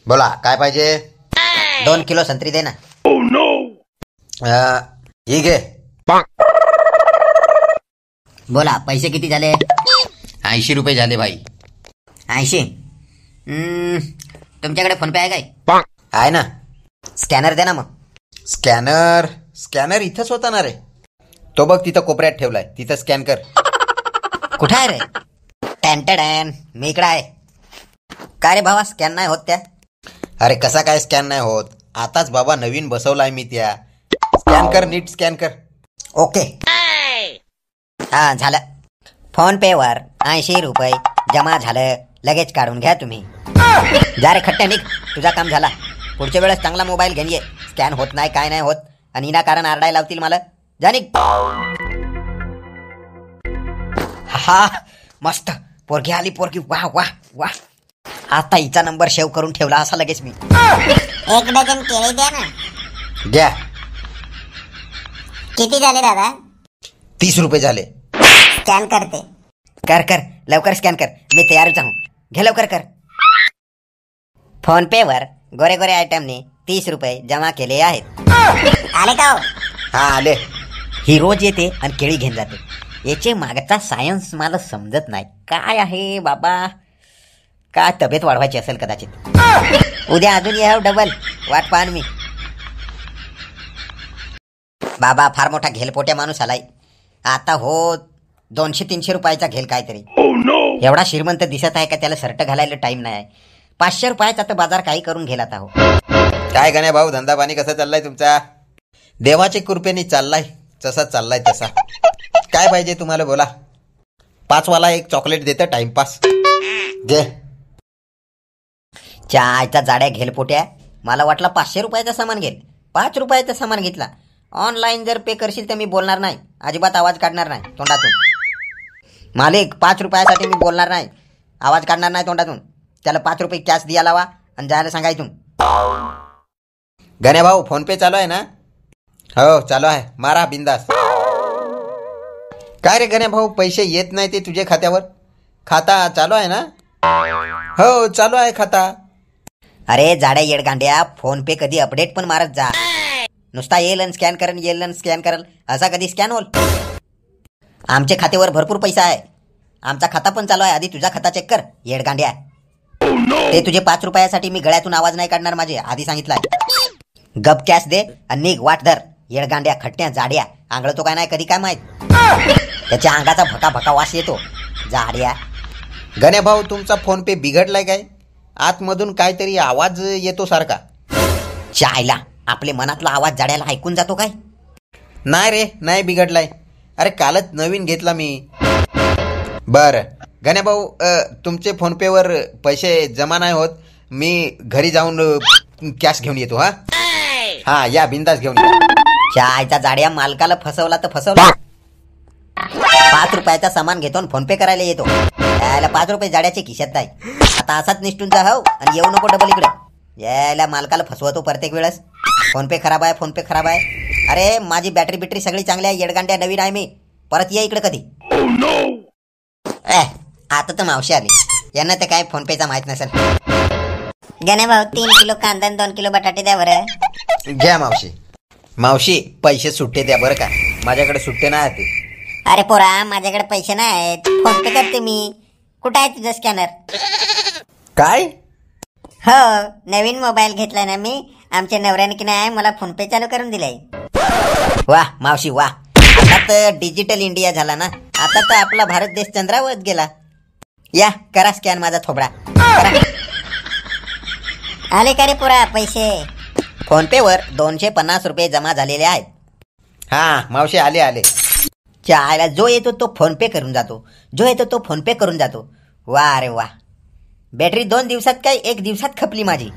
बोला काय पाहिजे? 2 किलो संत्री दे ना. ही घे. बोला पैसे किती झाले? 80 रुपये झाले भाई. 80. तुमच्याकडे फोन पे आहे काय? आहे ना. स्कॅनर दे ना मग. स्कॅनर इथंच होता ना रे. तो बघ तिथं कोपऱ्यात ठेवलाय, तिथं स्कॅन कर. कुठं आहे रे? टॅन मी इकडं आहे. काय रे भावा स्कॅन नाही होत त्या? अरे कसा काय स्कॅन नाही होत? आताच बाबा नवीन बसवलाय मी त्या. स्कॅन कर, नीट स्कॅन कर. ओके. हा झालं. फोन पे वर 80 रुपये जमा झालं. लगेच काढून घ्या तुम्ही. जा रे खट्ट्या निघ, तुझा काम झाला. पुढच्या वेळेस चांगला मोबाईल घेऊन ये. स्कॅन होत नाही काय नाही होत आणि विनाकारण आरडाय लावतील मला. जा निघ. हा मस्त पोरगी आली पोरगी. वाह वाह वाह. आता हिचा नंबर सेव्ह करून ठेवला असा लगेच मी. 1 डझन केळी द्या ना. घ्या. किती झाले दादा? 30 रुपये झाले. स्कॅन करते. कर लवकर स्कॅन कर. मी तयारच आहो. घे लवकर कर. फोन पे वर गोरे गोरे आयटमने 30 रुपये जमा केले आहेत. आले का हो? हा आले. ही रोज येते आणि केळी घेऊन जाते. याचे मागचा सायन्स मला समजत नाही. काय आहे बाबा? काय तब्येत वाढवायची असेल कदाचित. उद्या अजून ये डबल. वाट पाहन मी. बाबा फार मोठा घेलपोट्या माणूस आलाय. आता हो 200-300 रुपयाचा घेल काहीतरी. एवढा श्रीमंत दिसत आहे का त्याला शर्ट घालायला टाइम नाही आहे. 500 रुपयाचा तर बाजार काही करून गेला हो. काय गण्या भाऊ, धंदा पाणी कसा चाललाय तुमचा? देवाच्या कृपेने चाललाय. जसा चाललाय तसा. काय पाहिजे तुम्हाला बोला. 5 वाला एक चॉकलेट देतं टाइमपास. घे. चायचा जाड्या घेलपोट्या. मला वाटला 500 रुपयाचा सामान घेल. 5 रुपयाचा सामान घेतला. ऑनलाईन जर पे करशील तर मी बोलणार नाही. अजिबात आवाज काढणार नाही तोंडातून. मालिक 5 रुपयासाठी मी बोलणार नाही. आवाज काढणार नाही तोंडातून. त्याला 5 रुपये कॅश द्या लावा आणि जायला सांगायतून. गण्या भाऊ फोन पे चालू आहे ना? हो चालू आहे. मारा बिंदास. काय रे गण्या भाऊ, पैसे येत नाही ते तुझे खात्यावर? खाता चालू आहे ना? हो चालू आहे खाता. अरे जाड्या येडगांड्या, फोन पे कधी अपडेट पण मारत जा. नुसता येईल आणि स्कॅन करल, येईल आणि स्कॅन करल, असा कधी स्कॅन होल? आमच्या खात्यावर भरपूर पैसा आहे. आमचा खाता पण चालू आहे. आधी तुझा खाता चेक कर येडगांड्या. ते तुझे 5 रुपयासाठी मी गळ्यातून आवाज नाही काढणार माझे, आधी सांगितलंय. गप कॅश दे आणि निघ. वाट धर येडगांड्या खट्ट्या जाड्या. आंगळतो काय नाही कधी काय माहित. त्याच्या अंगाचा भका भका वास येतो जाड्या. गण्या भाऊ तुमचा फोन पे बिघडलाय काय? आतमधून काहीतरी आवाज येतो सारखा. चायला आपले मनातला आवाज जाड्याला ऐकून जातो काय? नाही रे, नाही बिघडलाय. अरे कालच नवीन घेतला मी. बर गण्या भाऊ, तुमचे फोन पे वर पैसे जमा नाही होत. मी घरी जाऊन कॅश घेऊन येतो. हा या बिंदास घेऊन या. चायचा जाड्या मालकाला फसवला तर फसवला. 5 रुपयाचा सामान घेतो आणि फोन पे करायला येतो. यायला 5 रुपये जाड्याचे खिशात नाही. आता असाच निष्ठून जा हो आणि येऊ नको डबल इकडे. यायला मालकाला फसवतो प्रत्येक वेळेस. फोन पे खराब आहे, फोन पे खराब आहे. अरे माझी बॅटरी बिटरी सगळी चांगली आहे. येडगांड्या नवीन आहे मी. परत ये इकडे कधी. आता तर मावशी आली. यांना ते काय फोन पेचा माहित नसेल. गण्या भाऊ 3 किलो कांदा आणि 2 किलो बटाटे द्या बरं. घ्या मावशी. मावशी पैसे सुट्टे द्या बरं का, माझ्याकडे सुट्टे नाही आहेत. अरे पोरा माझ्याकडे पैसे नाही आहेत. फोन पे करते मी. कुठं आहे तुझं स्कॅनर? काय? हो नवीन मोबाईल घेतलाय ना मी. आमच्या नवऱ्याने की नाही मला फोन पे चालू करून दिलाय. वाह मावशी वाह. आता तर डिजिटल इंडिया झाला ना. आता तर आपला भारत देश चंद्रावर गेला. या करा स्कॅन माझा थोबडा करा. आले का रे पोरा पैसे? फोन पे वर 250 रुपये जमा झालेले आहेत. हा मावशी आले आले. चायला जो येतो तो फोन पे करून जातो. जो येतो तो फोन पे करून जातो. वा रे वा. बॅटरी 2 दिवसात काय 1 दिवसात खपली माझी.